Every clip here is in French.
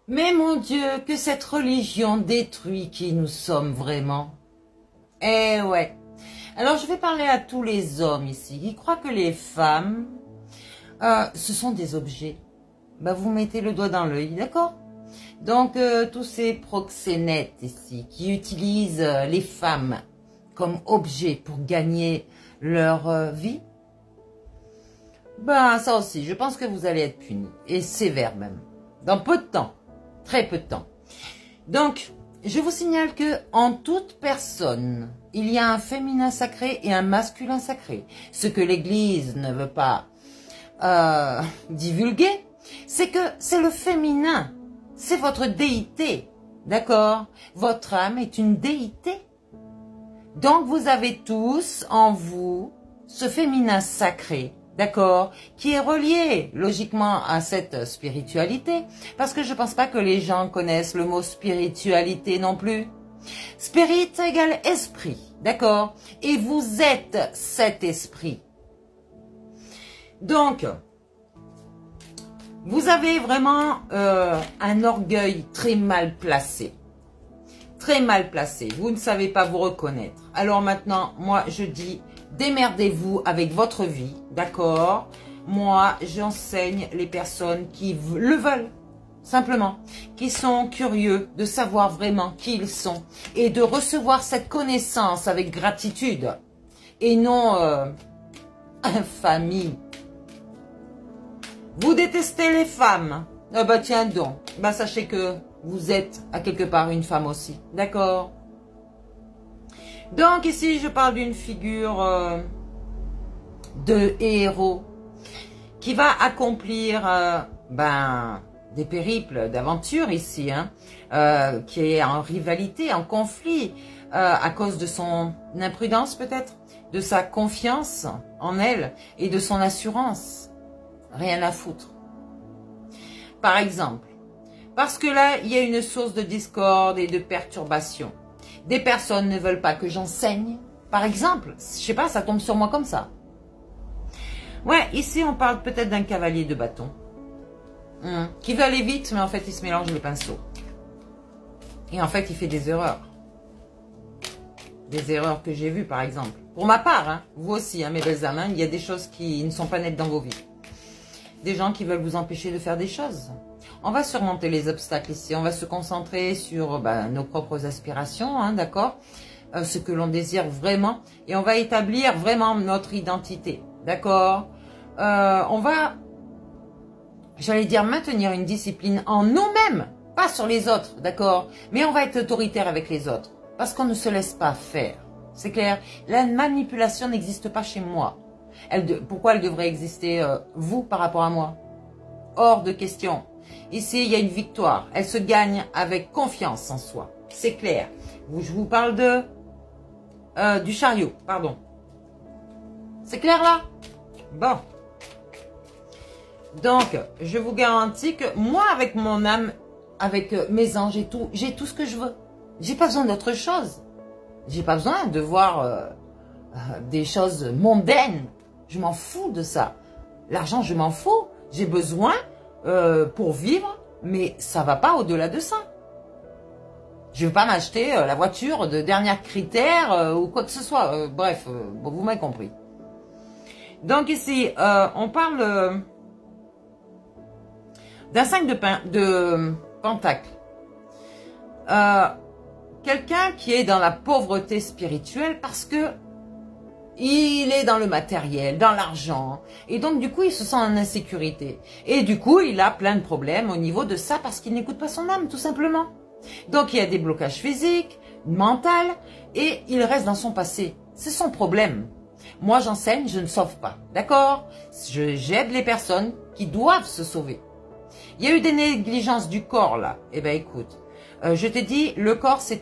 Mais mon Dieu, que cette religion détruit qui nous sommes vraiment. Eh ouais. Alors je vais parler à tous les hommes ici qui croient que les femmes, ce sont des objets. Bah, vous mettez le doigt dans l'œil, d'accord? Donc tous ces proxénètes ici qui utilisent les femmes comme objets pour gagner leur vie, ben ça aussi, je pense que vous allez être punis, et sévère même, dans peu de temps, très peu de temps. Donc, je vous signale que en toute personne, il y a un féminin sacré et un masculin sacré. Ce que l'Église ne veut pas divulguer, c'est que c'est le féminin, c'est votre déité, d'accord? Votre âme est une déité. Donc vous avez tous en vous ce féminin sacré, d'accord, qui est relié logiquement à cette spiritualité, parce que je ne pense pas que les gens connaissent le mot spiritualité non plus. Spirit égale esprit, d'accord, et vous êtes cet esprit. Donc, vous avez vraiment un orgueil très mal placé. Très mal placé. Vous ne savez pas vous reconnaître. Alors maintenant, moi, je dis, démerdez-vous avec votre vie, d'accord? Moi, j'enseigne les personnes qui le veulent, simplement, qui sont curieux de savoir vraiment qui ils sont et de recevoir cette connaissance avec gratitude et non infamie. Vous détestez les femmes? Ah bah tiens donc, bah sachez que vous êtes à quelque part une femme aussi, d'accord? Donc ici je parle d'une figure de héros qui va accomplir des périples d'aventure ici, hein, qui est en rivalité, en conflit, à cause de son imprudence peut-être, de sa confiance en elle et de son assurance. Rien à foutre. Par exemple, parce que là, il y a une source de discorde et de perturbation. Des personnes ne veulent pas que j'enseigne. Par exemple, je sais pas, ça tombe sur moi comme ça. Ouais, ici, on parle peut-être d'un cavalier de bâton. Qui veut aller vite, mais en fait, il se mélange le pinceau. Et en fait, il fait des erreurs. Des erreurs que j'ai vues, par exemple. Pour ma part, hein, vous aussi, hein, mes belles âmes, hein, il y a des choses qui ne sont pas nettes dans vos vies. Des gens qui veulent vous empêcher de faire des choses. On va surmonter les obstacles ici. On va se concentrer sur nos propres aspirations, hein, d'accord, ce que l'on désire vraiment. Et on va établir vraiment notre identité, d'accord. On va, j'allais dire, maintenir une discipline en nous-mêmes, pas sur les autres, d'accord. Mais on va être autoritaire avec les autres, parce qu'on ne se laisse pas faire. C'est clair. La manipulation n'existe pas chez moi. Pourquoi elle devrait exister, vous, par rapport à moi? Hors de question. Ici, il y a une victoire. Elle se gagne avec confiance en soi. C'est clair. Je vous parle du chariot, pardon. C'est clair là? Bon. Donc, je vous garantis que moi, avec mon âme, avec mes anges et tout, j'ai tout ce que je veux. J'ai pas besoin d'autre chose. J'ai pas besoin de voir des choses mondaines. Je m'en fous de ça. L'argent, je m'en fous. J'ai besoin pour vivre, mais ça va pas au-delà de ça. Je veux pas m'acheter la voiture de dernier critère ou quoi que ce soit. Bref, vous m'avez compris. Donc ici, on parle d'un 5 de pentacle. Quelqu'un qui est dans la pauvreté spirituelle parce que il est dans le matériel, dans l'argent. Et donc, du coup, il se sent en insécurité. Et du coup, il a plein de problèmes au niveau de ça parce qu'il n'écoute pas son âme, tout simplement. Donc, il y a des blocages physiques, mentaux, et il reste dans son passé. C'est son problème. Moi, j'enseigne, je ne sauve pas. D'accord? J'aide les personnes qui doivent se sauver. Il y a eu des négligences du corps, là. Eh bien, écoute, je t'ai dit, le corps, c'est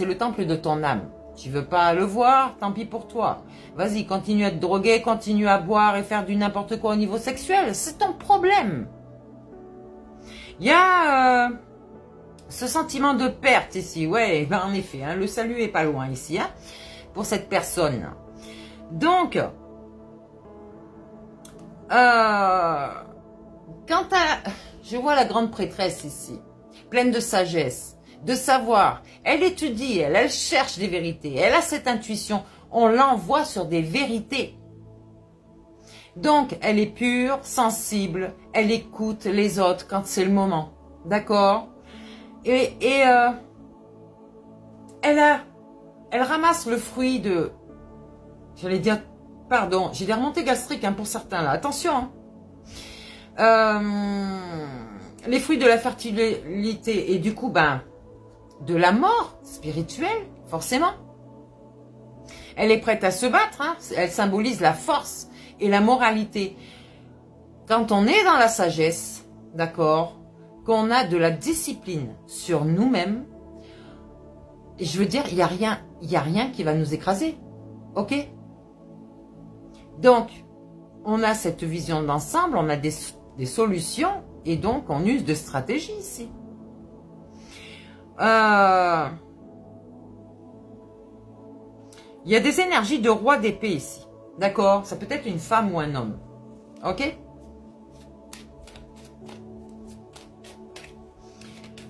le temple de ton âme. Tu veux pas le voir, tant pis pour toi. Vas-y, continue à te droguer, continue à boire et faire du n'importe quoi au niveau sexuel. C'est ton problème. Il y a ce sentiment de perte ici. Ouais, ben en effet, hein, le salut est pas loin ici, hein, pour cette personne. Donc, quant à... Je vois la grande prêtresse ici. pleine de sagesse, de savoir. Elle étudie, elle cherche des vérités. Elle a cette intuition. On l'envoie sur des vérités. Donc, elle est pure, sensible. Elle écoute les autres quand c'est le moment. D'accord? Et elle ramasse le fruit de... J'allais dire... Pardon, j'ai des remontées gastriques pour certains là. Attention. Les fruits de la fertilité et du coup, de la mort spirituelle, forcément. Elle est prête à se battre. Elle symbolise la force et la moralité. Quand on est dans la sagesse, d'accord, qu'on a de la discipline sur nous-mêmes, je veux dire, il n'y a rien qui va nous écraser. Ok? Donc, on a cette vision d'ensemble, on a des solutions, et donc on use de stratégie ici. Il y a des énergies de roi d'épée ici. D'accord? Ça peut être une femme ou un homme. Ok?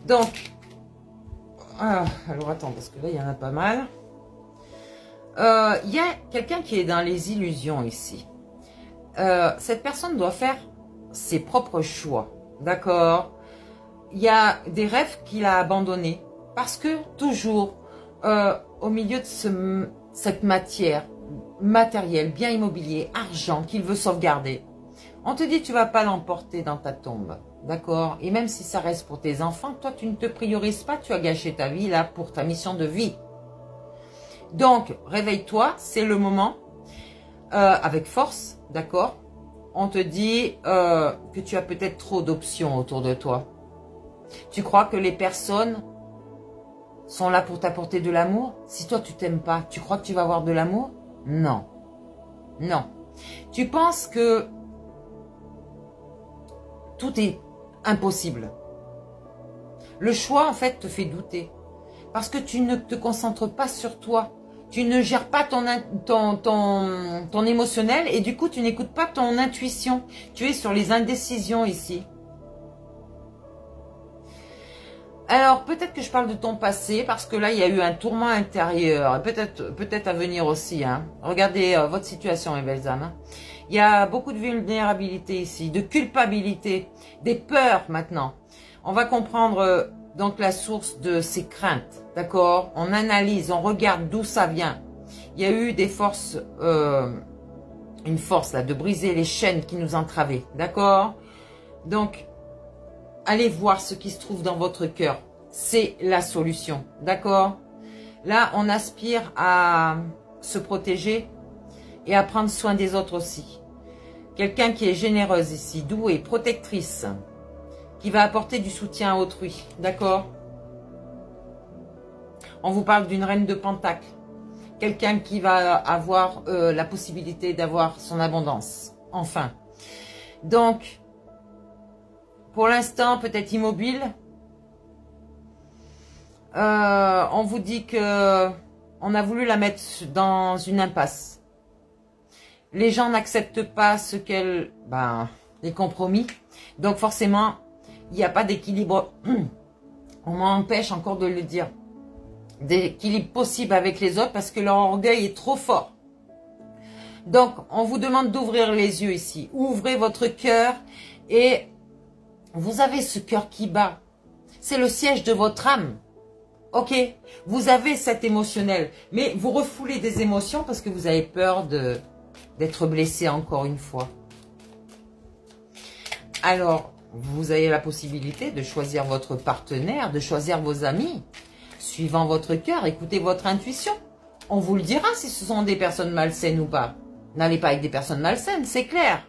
Donc, alors attends, parce que là, il y en a pas mal. Il y a quelqu'un qui est dans les illusions ici. Cette personne doit faire ses propres choix. D'accord? Il y a des rêves qu'il a abandonnés. Parce que toujours, au milieu de cette matière matérielle, bien immobilier, argent qu'il veut sauvegarder, on te dit tu vas pas l'emporter dans ta tombe. D'accord? Et même si ça reste pour tes enfants, toi tu ne te priorises pas, tu as gâché ta vie là pour ta mission de vie. Donc, réveille-toi, c'est le moment, avec force, d'accord? On te dit que tu as peut-être trop d'options autour de toi. Tu crois que les personnes sont là pour t'apporter de l'amour? Si toi tu t'aimes pas, tu crois que tu vas avoir de l'amour? Non. Non. Tu penses que tout est impossible. Le choix, en fait, te fait douter. Parce que tu ne te concentres pas sur toi. Tu ne gères pas ton émotionnel et du coup, tu n'écoutes pas ton intuition. Tu es sur les indécisions ici. Alors, peut-être que je parle de ton passé parce que là, il y a eu un tourment intérieur. Peut-être à venir aussi. Regardez votre situation, mes belles âmes. Il y a beaucoup de vulnérabilité ici, de culpabilité, des peurs maintenant. On va comprendre... donc la source de ces craintes, d'accord? On analyse, on regarde d'où ça vient. Il y a eu des forces, une force là de briser les chaînes qui nous entravaient, d'accord? Donc, allez voir ce qui se trouve dans votre cœur. C'est la solution, d'accord? Là, on aspire à se protéger et à prendre soin des autres aussi. Quelqu'un qui est généreuse ici, douée, protectrice, qui va apporter du soutien à autrui, d'accord? On vous parle d'une reine de Pentacle, quelqu'un qui va avoir la possibilité d'avoir son abondance, enfin. Donc, pour l'instant, peut-être immobile, on vous dit que on a voulu la mettre dans une impasse. Les gens n'acceptent pas ce qu'elle, les compromis, donc forcément, il n'y a pas d'équilibre, on m'empêche encore de le dire, d'équilibre possible avec les autres parce que leur orgueil est trop fort. Donc, on vous demande d'ouvrir les yeux ici. Ouvrez votre cœur et vous avez ce cœur qui bat. C'est le siège de votre âme. Ok? Vous avez cet émotionnel, mais vous refoulez des émotions parce que vous avez peur d'être blessé encore une fois. Alors, vous avez la possibilité de choisir votre partenaire, de choisir vos amis, suivant votre cœur, écoutez votre intuition. On vous le dira si ce sont des personnes malsaines ou pas. N'allez pas avec des personnes malsaines, c'est clair.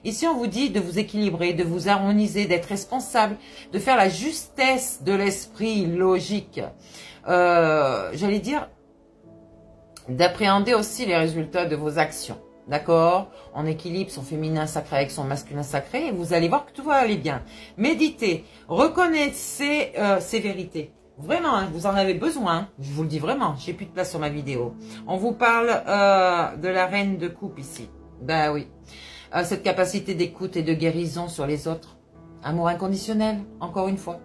Ici, on vous dit de vous équilibrer, de vous harmoniser, d'être responsable, de faire la justesse de l'esprit logique. J'allais dire, d'appréhender aussi les résultats de vos actions. D'accord? On équilibre son féminin sacré avec son masculin sacré et vous allez voir que tout va aller bien. Méditez, reconnaissez ces vérités. Vraiment, vous en avez besoin, je vous le dis vraiment, j'ai plus de place sur ma vidéo. On vous parle de la reine de coupe ici. Ben oui, cette capacité d'écoute et de guérison sur les autres. Amour inconditionnel, encore une fois.